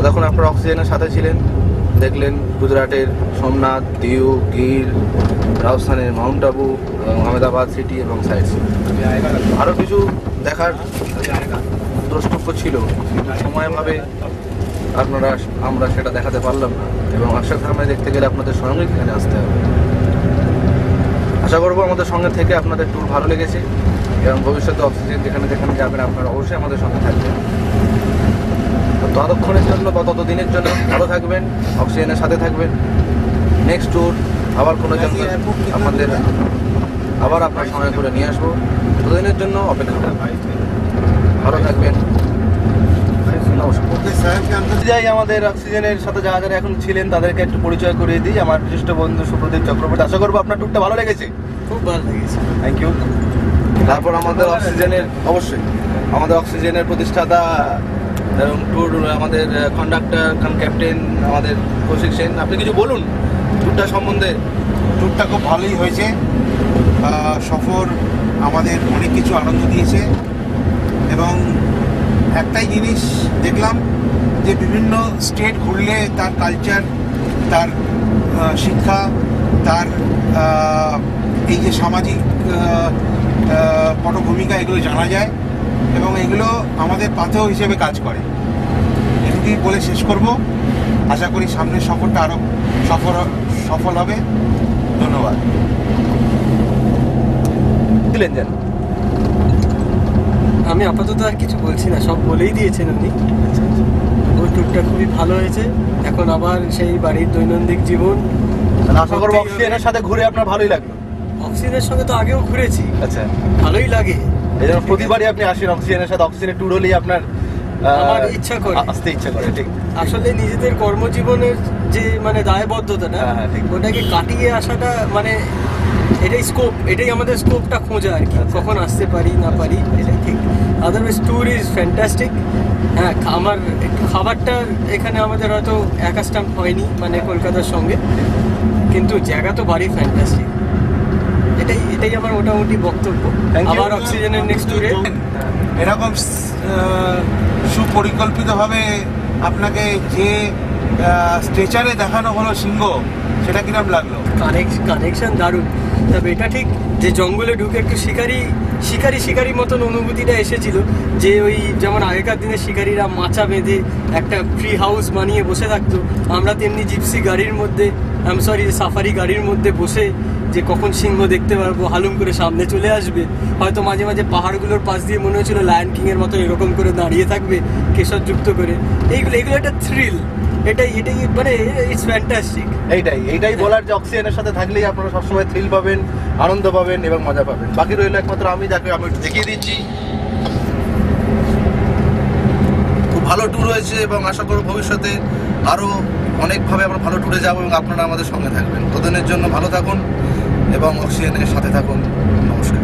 তখন আপনারা অক্সিজেনের সাথে ছিলেন, দেখলেন গুজরাটের সোমনাথ, দিউ, গির, রাজস্থানের মাউন্ট আবু এবং আহমেদাবাদ সিটি এবং সাইড সিন। আরও কিছু দেখার দ্রষ্টব্য ছিল, সময়ভাবে আমরা সেটা দেখাতে পারলাম না এবং অশ্বত্থামায় দেখতে গেলে আপনাদের সঙ্গে এখানে আসতে হবে। আশা করবো আমাদের সঙ্গে থেকে আপনাদের ট্যুর ভালো লেগেছে এবং ভবিষ্যতে অক্সিজেন যেখানে যেখানে যাবেন আপনারা অবশ্যই আমাদের সঙ্গে থাকবেন। ততক্ষণের জন্য বা ততদিনের জন্য ভালো থাকবেন, অক্সিজেনের সাথে থাকবেন। নেক্সট ট্যুর আবার কোনো জঙ্গল আবার আপনার সময় করে নিয়ে আসবো, ততদিনের জন্য অপেক্ষা করবেন। ভালো থাকবেন, যাই। আমাদের অক্সিজেনের সাথে যারা যারা এখন ছিলেন তাদেরকে একটু পরিচয় করিয়ে দিই। আমার বিশিষ্ট বন্ধু সুপ্রদীপ চক্রবর্তী। আশা করবো আপনার ট্যুরটা ভালো লেগেছে। খুব ভালো লেগেছে, থ্যাংক ইউ। তারপর আমাদের অক্সিজেনের প্রতিষ্ঠাতা এবং ট্যুর আমাদের কন্ডাক্টর ক্যাপ্টেন আমাদের কৌশিক সেন। আপনি কিছু বলুন ট্যুরটা সম্বন্ধে। ট্যুরটা খুব ভালোই হয়েছে, সফর আমাদের অনেক কিছু আনন্দ দিয়েছে এবং একটাই জিনিস দেখলাম যে বিভিন্ন স্টেট ঘুরলে তার কালচার, তার শিক্ষা, তার এই যে সামাজিক পটভূমিকা, এগুলো জানা যায় এবং এগুলো আমাদের পাথেয় হিসেবে কাজ করে। এটুকুই বলে শেষ করব। আশা করি সামনের সফরটা আরও সফল হবে। ধন্যবাদ। দিলেন যেন আমি আপাতত আর কিছু বলছি না, সব বলেই দিয়েছেন উনি। ওই ট্যুরটা খুবই ভালো হয়েছে। এখন আবার সেই বাড়ির দৈনন্দিন জীবন। আশা করবো অক্সিজেনের সাথে ঘুরে আপনার ভালোই লাগলো। অক্সিজেনের সঙ্গে তো আগেও ঘুরেছি, আচ্ছা, ভালোই লাগে। এই জন্য প্রতিবারই আপনি আসেন অক্সিজেনের সাথে। অক্সিজেনের ট্যুর হলেই আপনার আমার ইচ্ছা করে, আসতে ইচ্ছা করে। ঠিক, আসলে নিজেদের কর্মজীবনের যে মানে দায়বদ্ধতাটা, ওটাকে কাটিয়ে আসাটা মানে এটাই স্কোপ, এটাই আমাদের স্কোপটা খোঁজা আর কি। কখন আসতে পারি না পারি এটাই ঠিক। Otherwise tour is fantastic. হ্যাঁ, আমার একটু খাবারটা এখানে আমাদের হয়তো অ্যাকাস্টাম হয়নি মানে কলকাতার সঙ্গে, কিন্তু জায়গা তো বাড়ি ফ্যান্টাস্টিক। এটাই আমার মোটামুটি বক্তব্য। আবার অক্সিজেনের নেক্সট ট্যুরে এরকম সুপরিকল্পিতভাবে আপনাকে যে স্ট্রেচারে দেখানো হলো সিংহ, সেটা কিরকম লাগলো? কানেকশন দারুণ। তবে এটা ঠিক যে জঙ্গলে ঢুকে একটু শিকারি মতন অনুভূতিটা এসেছিল, যে ওই যেমন আগেকার দিনে শিকারীরা মাচা বেঁধে একটা ট্রি হাউস বানিয়ে বসে থাকতো, আমরা তেমনি জিপসি গাড়ির মধ্যে, সাফারি গাড়ির মধ্যে বসে যে কখন সিংহ দেখতে পারবো, হালুম করে সামনে চলে আসবে। হয়তো মাঝে মাঝে পাহাড়গুলোর পাশ দিয়ে মনে হচ্ছিল লায়ন কিং এর মতো এরকম করে দাঁড়িয়ে থাকবে কেশর যুক্ত করে। এইগুলো একটা থ্রিল। এটাই মানে ইটস ফ্যান্টাস্টিক। এইটাই বলার যে অক্সিজেনের সাথে থাকলেই আপনারা সবসময় থ্রিল পাবেন, আনন্দ পাবেন এবং মজা পাবেন। বাকি রইল একমাত্র আমি, যাকে আমি দেখিয়ে দিচ্ছি। খুব ভালো ট্যুর হয়েছে এবং আশা করব ভবিষ্যতে আরও অনেকভাবে আমরা ভালো ট্যুরে যাবো এবং আপনারা আমাদের সঙ্গে থাকবেন। ততদিনের জন্য ভালো থাকুন এবং অক্সিজেনের সাথে থাকুন। নমস্কার।